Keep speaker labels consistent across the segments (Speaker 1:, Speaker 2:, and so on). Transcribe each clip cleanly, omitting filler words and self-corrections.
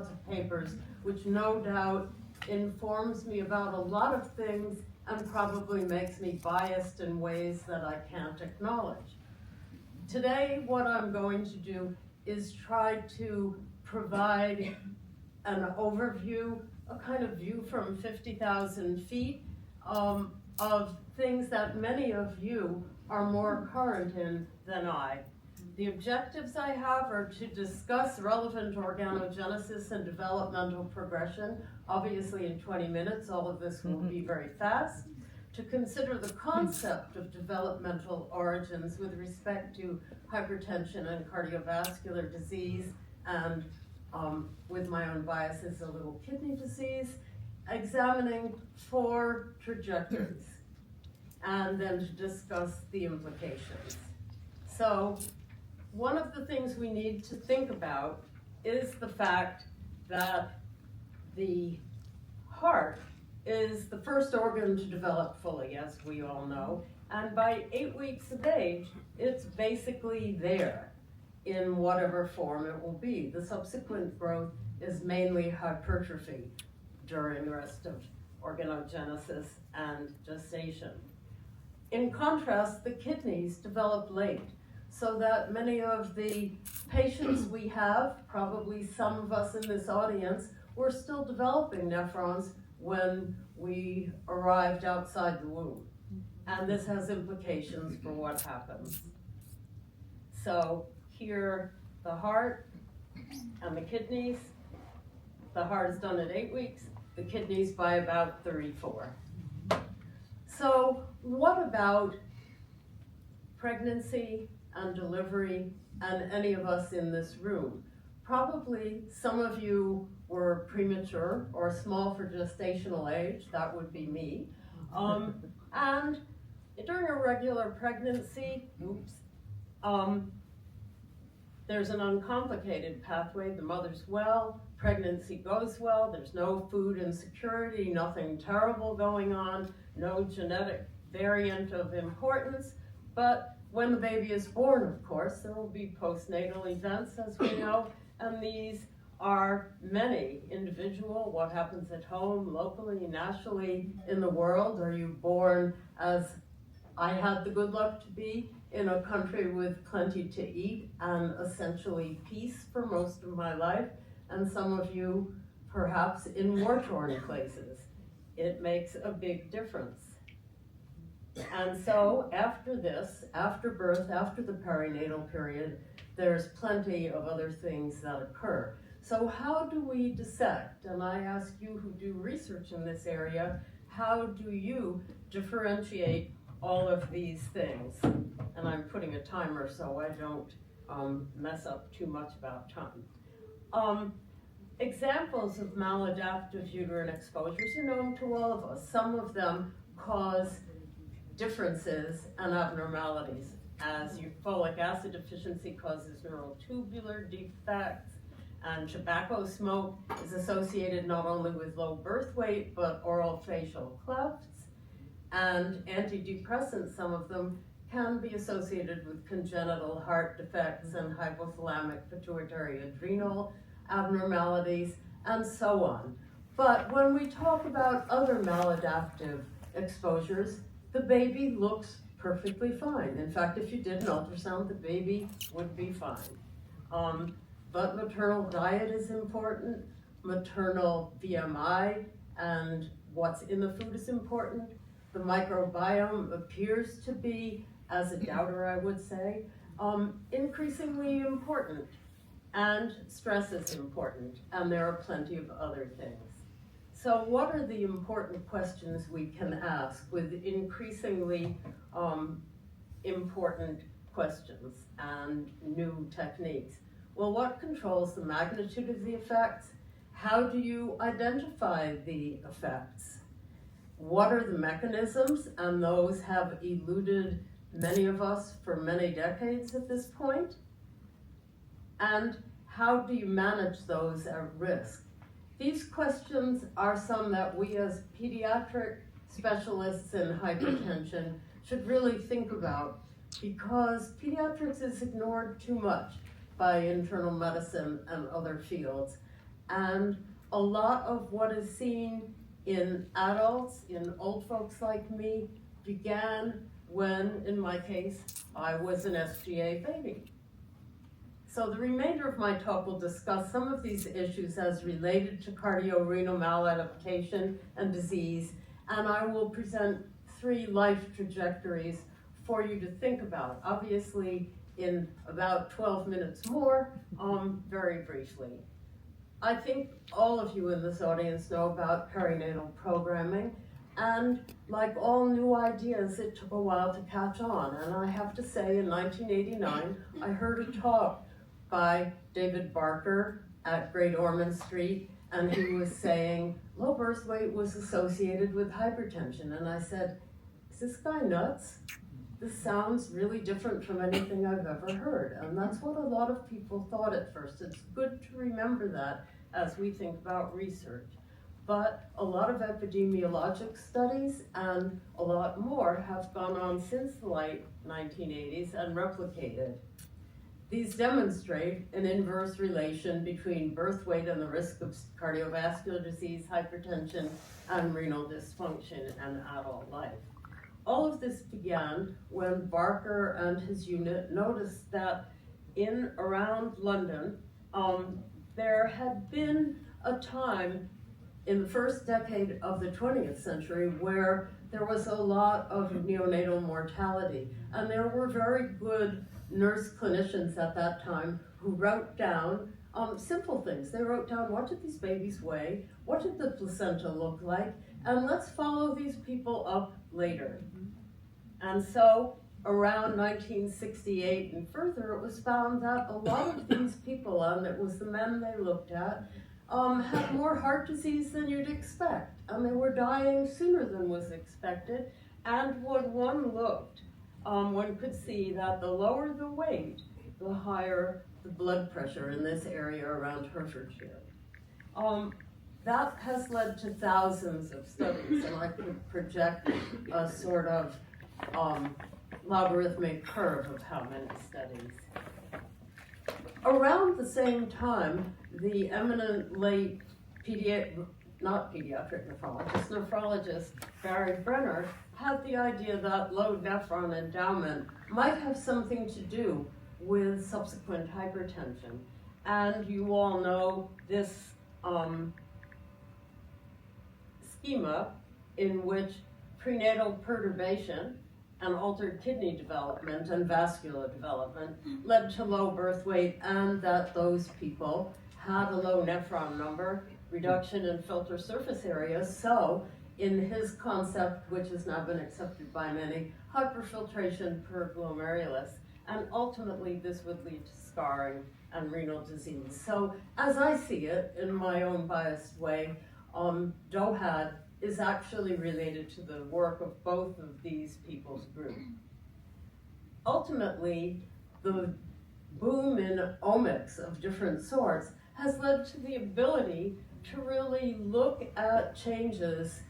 Speaker 1: lots of papers, which no doubt informs me about a lot of things and probably makes me biased in ways that I can't acknowledge. Today, what I'm going to do is try to provide an overview, a kind of view from 50,000 feet of things that many of you are more current in than I. The objectives I have are to discuss relevant organogenesis and developmental progression, obviously in 20 minutes, all of this will be very fast, to consider the concept of developmental origins with respect to hypertension and cardiovascular disease, and with my own biases, a little kidney disease, examining 4 trajectories, and then to discuss the implications. So, one of the things we need to think about is the fact that the heart is the first organ to develop fully, as we all know, and by 8 weeks of age, it's basically there in whatever form it will be. The subsequent growth is mainly hypertrophy during the rest of organogenesis and gestation. In contrast, the kidneys develop late, so that many of the patients we have, probably some of us in this audience, were still developing nephrons when we arrived outside the womb. And this has implications for what happens. So here, the heart and the kidneys. The heart is done at 8 weeks, the kidneys by about 34. So what about pregnancy and delivery and any of us in this room? Probably some of you were premature or small for gestational age, that would be me. And during a regular pregnancy, there's an uncomplicated pathway. The mother's well, pregnancy goes well, there's no food insecurity, nothing terrible going on, no genetic variant of importance. But when the baby is born, of course, there will be postnatal events, as we know, and these are many individual. What happens at home, locally, nationally, in the world? Are you born, as I had the good luck to be, in a country with plenty to eat and essentially peace for most of my life, and some of you perhaps in war-torn places? It makes a big difference. And so after this, after birth, after the perinatal period, there's plenty of other things that occur. So how do we dissect? And I ask you who do research in this area, how do you differentiate all of these things? And I'm putting a timer so I don't mess up too much about time. Examples of maladaptive uterine exposures are known to all of us. Some of them cause differences and abnormalities, as folic acid deficiency causes neurotubular defects, and tobacco smoke is associated not only with low birth weight, but oral facial clefts, and antidepressants, some of them, can be associated with congenital heart defects and hypothalamic pituitary adrenal abnormalities, and so on. But when we talk about other maladaptive exposures, the baby looks perfectly fine. In fact, if you did an ultrasound, the baby would be fine. But maternal diet is important, maternal BMI and what's in the food is important. The microbiome appears to be, as a doubter I would say, increasingly important. And stress is important, and there are plenty of other things. So what are the important questions we can ask with increasingly important questions and new techniques? Well, what controls the magnitude of the effects? How do you identify the effects? What are the mechanisms? And those have eluded many of us for many decades at this point. And how do you manage those at risk? These questions are some that we as pediatric specialists in hypertension should really think about, because pediatrics is ignored too much by internal medicine and other fields. And a lot of what is seen in adults, in old folks like me, began when, in my case, I was an SGA baby. So the remainder of my talk will discuss some of these issues as related to cardiorenal maladaptation and disease, and I will present 3 life trajectories for you to think about, obviously in about 12 minutes more, very briefly. I think all of you in this audience know about perinatal programming, and like all new ideas, it took a while to catch on. And I have to say, in 1989, I heard a talk by David Barker at Great Ormond Street, and he was saying low birth weight was associated with hypertension. And I said, is this guy nuts? This sounds really different from anything I've ever heard. And that's what a lot of people thought at first. It's good to remember that as we think about research. But a lot of epidemiologic studies and a lot more have gone on since the late 1980s and replicated. These demonstrate an inverse relation between birth weight and the risk of cardiovascular disease, hypertension, and renal dysfunction in adult life. All of this began when Barker and his unit noticed that in around London, there had been a time in the first decade of the 20th century where there was a lot of neonatal mortality. And there were very good nurse clinicians at that time who wrote down simple things. They wrote down, what did these babies weigh? What did the placenta look like? And let's follow these people up later. And so around 1968 and further, it was found that a lot of these people, and it was the men they looked at, had more heart disease than you'd expect. And they were dying sooner than was expected. And when one looked, one could see that the lower the weight, the higher the blood pressure in this area around Herefordshire. That has led to thousands of studies, and I could project a sort of logarithmic curve of how many studies. Around the same time, the eminent late nephrologist Barry Brenner had the idea that low nephron endowment might have something to do with subsequent hypertension. And you all know this schema in which prenatal perturbation and altered kidney development and vascular development led to low birth weight, and that those people had a low nephron number, reduction in filter surface area. So in his concept, which has now been accepted by many, hyperfiltration per glomerulus, and ultimately this would lead to scarring and renal disease. So as I see it, in my own biased way, DOHAD is actually related to the work of both of these people's groups. Ultimately, the boom in omics of different sorts has led to the ability to really look at changes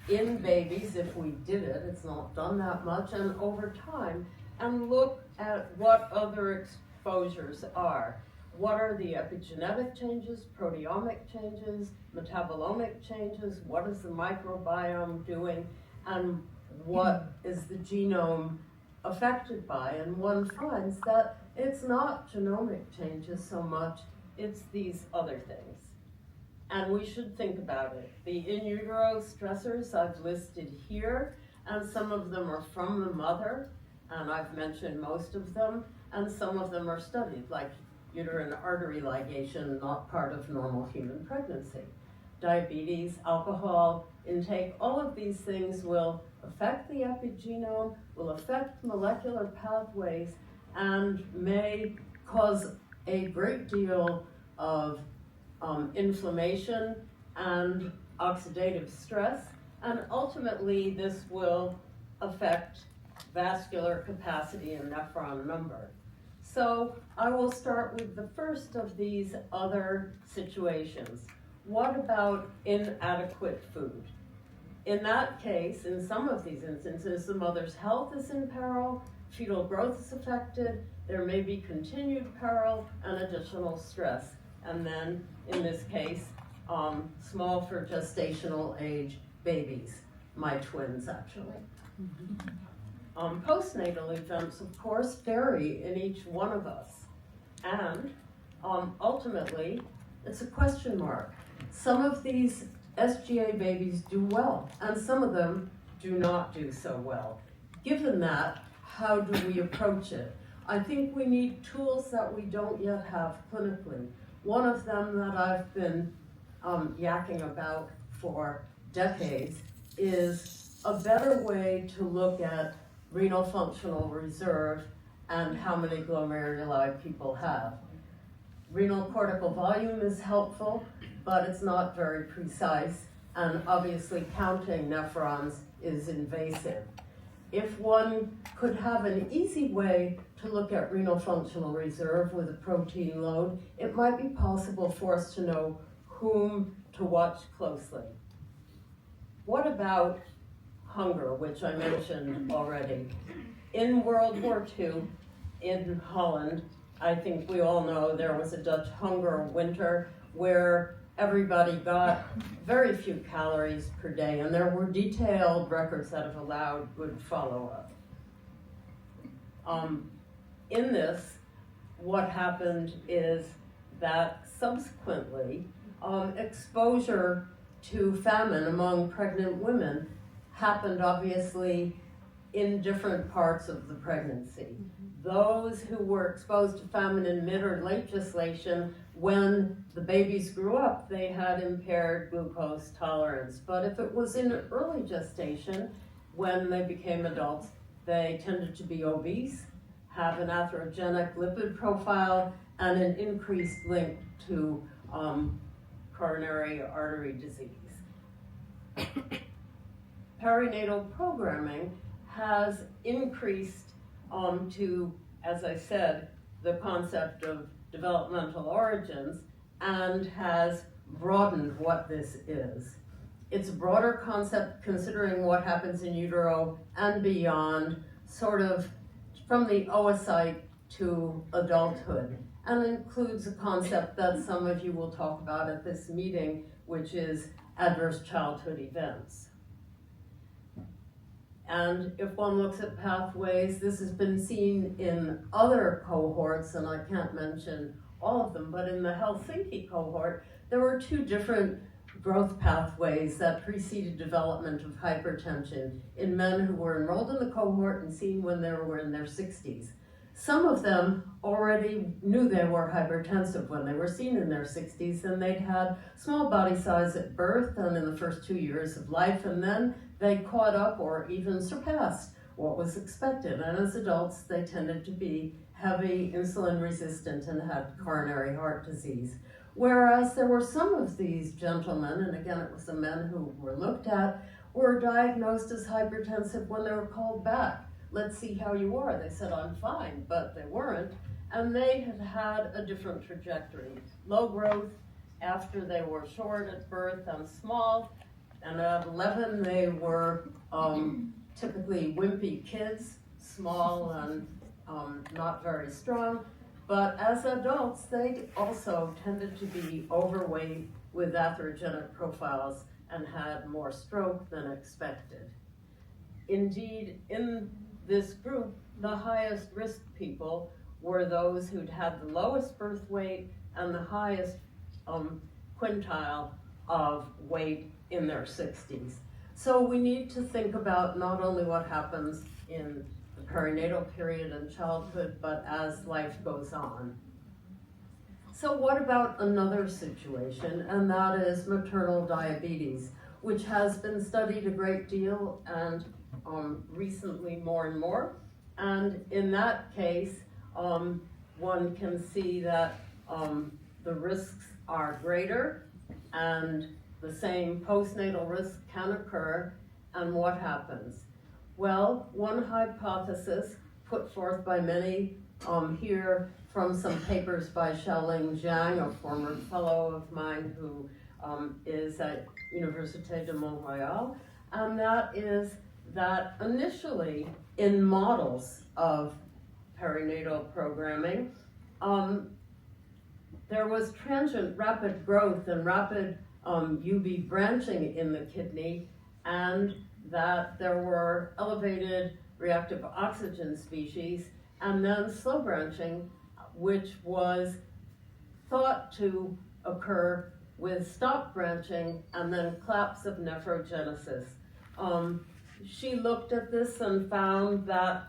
Speaker 1: in babies, if we did it, it's not done that much, and over time, and look at what other exposures are. What are the epigenetic changes, proteomic changes, metabolomic changes? What is the microbiome doing? And what is the genome affected by? And one finds that it's not genomic changes so much, it's these other things. And we should think about it. The in utero stressors I've listed here, and some of them are from the mother, and I've mentioned most of them, and some of them are studied, like uterine artery ligation, not part of normal human pregnancy. Diabetes, alcohol intake, all of these things will affect the epigenome, will affect molecular pathways, and may cause a great deal of inflammation and oxidative stress, and ultimately this will affect vascular capacity and nephron number. So I will start with the first of these other situations. What about inadequate food? In that case, in some of these instances, the mother's health is in peril, fetal growth is affected, there may be continued peril and additional stress. and then, in this case, small for gestational age babies, my twins actually. Postnatal events, of course, vary in each one of us, and ultimately, it's a question mark. Some of these SGA babies do well, and some of them do not do so well. Given that, how do we approach it? I think we need tools that we don't yet have clinically. One of them that I've been yakking about for decades is a better way to look at renal functional reserve and how many glomeruli people have. Renal cortical volume is helpful, but it's not very precise, and obviously counting nephrons is invasive. If one could have an easy way to look at renal functional reserve with a protein load, it might be possible for us to know whom to watch closely. What about hunger, which I mentioned already? In World War II, in Holland, I think we all know there was a Dutch hunger winter where everybody got very few calories per day, and there were detailed records that have allowed good follow-up. In this, what happened is that subsequently, exposure to famine among pregnant women happened obviously in different parts of the pregnancy. Those who were exposed to famine in mid or late gestation, when the babies grew up, they had impaired glucose tolerance. But if it was in early gestation, when they became adults, they tended to be obese, have an atherogenic lipid profile, and an increased link to coronary artery disease. Perinatal programming has increased to, as I said, the concept of developmental origins, and has broadened what this is. It's a broader concept considering what happens in utero and beyond, sort of from the oocyte to adulthood, and includes a concept that some of you will talk about at this meeting, which is adverse childhood events. And if one looks at pathways, this has been seen in other cohorts, and I can't mention all of them, but in the Helsinki cohort, there were two different growth pathways that preceded development of hypertension in men who were enrolled in the cohort and seen when they were in their 60s. Some of them already knew they were hypertensive when they were seen in their 60s, and they'd had small body size at birth and in the first 2 years of life, and then they caught up or even surpassed what was expected. And as adults, they tended to be heavy, insulin resistant, and had coronary heart disease. Whereas there were some of these gentlemen, and again it was the men who were looked at, were diagnosed as hypertensive when they were called back. Let's see how you are. They said, I'm fine, but they weren't. And they had had a different trajectory. Low growth after they were short at birth and small. And at 11, they were typically wimpy kids, small and not very strong. But as adults, they also tended to be overweight with atherogenic profiles and had more stroke than expected. Indeed, in this group, the highest risk people were those who'd had the lowest birth weight and the highest quintile of weight in their 60s. So we need to think about not only what happens in the perinatal period and childhood, but as life goes on. So what about another situation, and that is maternal diabetes, which has been studied a great deal and recently more and more. And in that case, one can see that the risks are greater, and the same postnatal risk can occur. And what happens? Well, one hypothesis put forth by many here from some papers by Xiaoling Zhang, a former fellow of mine who is at Université de Montréal, and that is that initially in models of perinatal programming, there was transient rapid growth and rapid UV branching in the kidney, and that there were elevated reactive oxygen species, and then slow branching, which was thought to occur with stop branching and then collapse of nephrogenesis. She looked at this and found that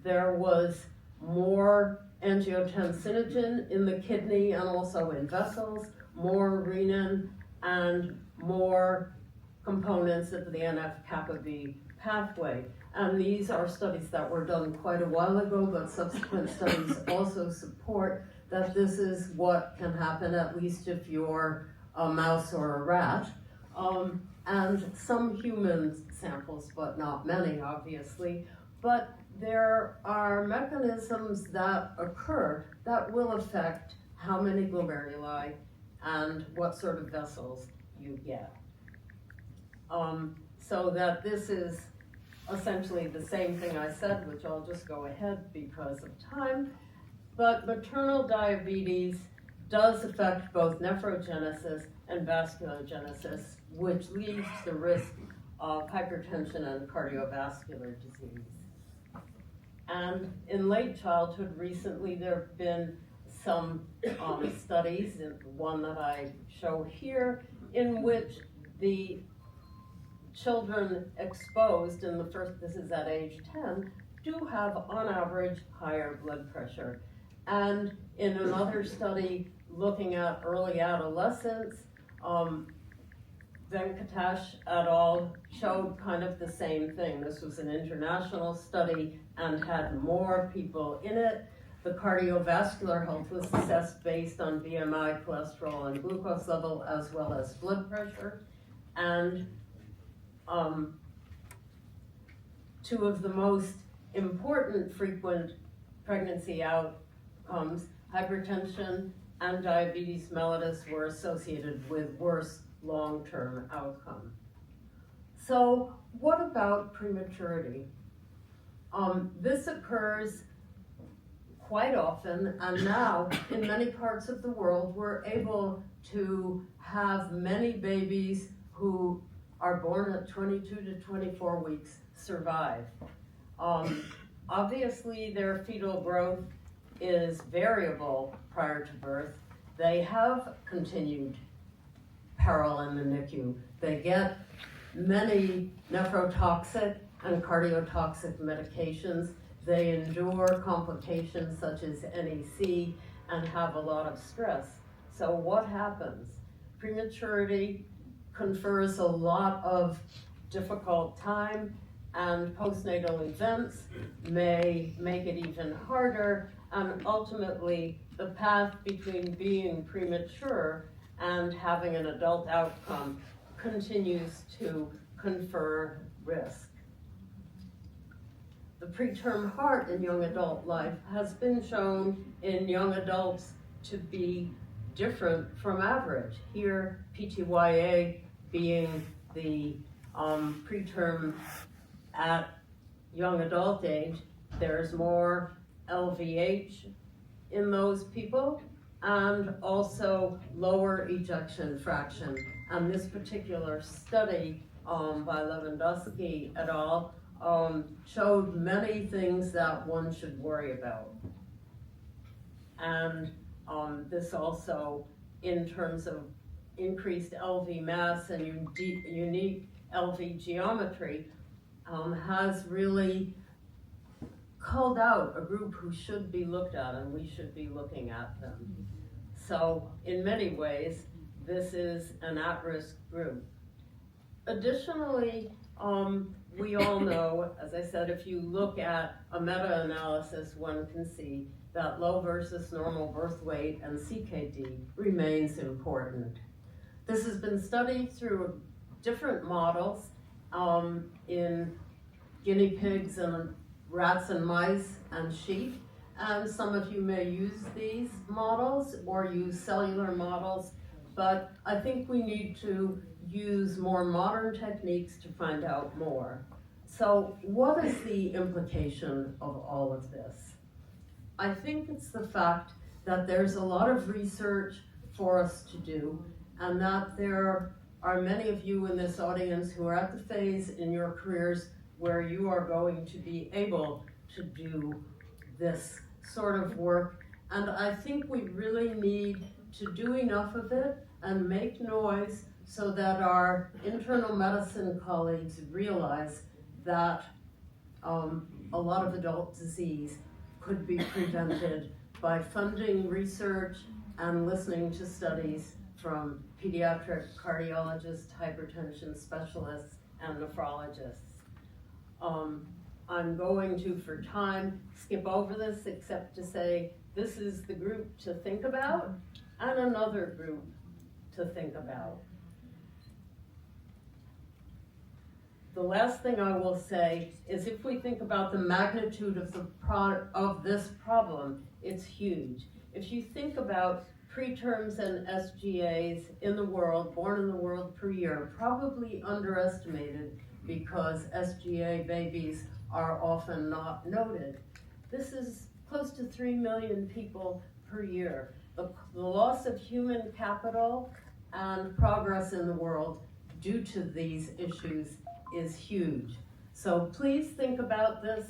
Speaker 1: there was more angiotensinogen in the kidney and also in vessels, more renin, and more components of the NF-kappa B pathway. And these are studies that were done quite a while ago, but subsequent studies also support that this is what can happen, at least if you're a mouse or a rat. And some human samples, but not many, obviously. But there are mechanisms that occur that will affect how many glomeruli and what sort of vessels you get. So that this is essentially the same thing I said, which I'll just go ahead because of time. But maternal diabetes does affect both nephrogenesis and vasculogenesis, which leads to the risk of hypertension and cardiovascular disease. And in late childhood, recently there have been some studies, one that I show here, in which the children exposed in the first, this is at age 10, do have on average higher blood pressure. And in another study looking at early adolescence, Venkatash et al. Showed kind of the same thing. This was an international study and had more people in it. The cardiovascular health was assessed based on BMI, cholesterol, and glucose level, as well as blood pressure. And two of the most important frequent pregnancy outcomes, hypertension and diabetes mellitus, were associated with worse long-term outcome. So what about prematurity? This occurs quite often, and now in many parts of the world we're able to have many babies who are born at 22 to 24 weeks survive. Obviously their fetal growth is variable prior to birth. They have continued peril in the NICU. They get many nephrotoxic and cardiotoxic medications. They endure complications such as NEC and have a lot of stress. So what happens? Prematurity confers a lot of difficult time, and postnatal events may make it even harder, and ultimately the path between being premature and having an adult outcome continues to confer risk. The preterm heart in young adult life has been shown in young adults to be different from average. Here, PTYA being the preterm at young adult age, there's more LVH in those people, and also lower ejection fraction. And this particular study by Lewandowski et al. Showed many things that one should worry about. And this also, in terms of increased LV mass and unique LV geometry, has really called out a group who should be looked at, and we should be looking at them. So in many ways, this is an at-risk group. Additionally, we all know, as I said, if you look at a meta-analysis, one can see that low versus normal birth weight and CKD remains important. This has been studied through different models in guinea pigs and rats and mice and sheep, and some of you may use these models or use cellular models, but I think we need to use more modern techniques to find out more. So what is the implication of all of this? I think it's the fact that there's a lot of research for us to do, and that there are many of you in this audience who are at the phase in your careers where you are going to be able to do this sort of work. And I think we really need to do enough of it and make noise so that our internal medicine colleagues realize that a lot of adult disease could be prevented by funding research and listening to studies from pediatric cardiologists, hypertension specialists, and nephrologists. I'm going to, for time, skip over this except to say this is the group to think about and another group to think about. The last thing I will say is if we think about the magnitude of this problem, it's huge. If you think about preterms and SGAs in the world, born in the world per year, probably underestimated because SGA babies are often not noted. This is close to 3 million people per year. The loss of human capital and progress in the world due to these issues is huge. So please think about this,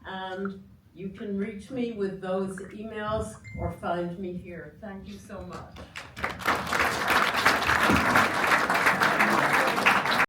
Speaker 1: and you can reach me with those emails or find me here. Thank you so much.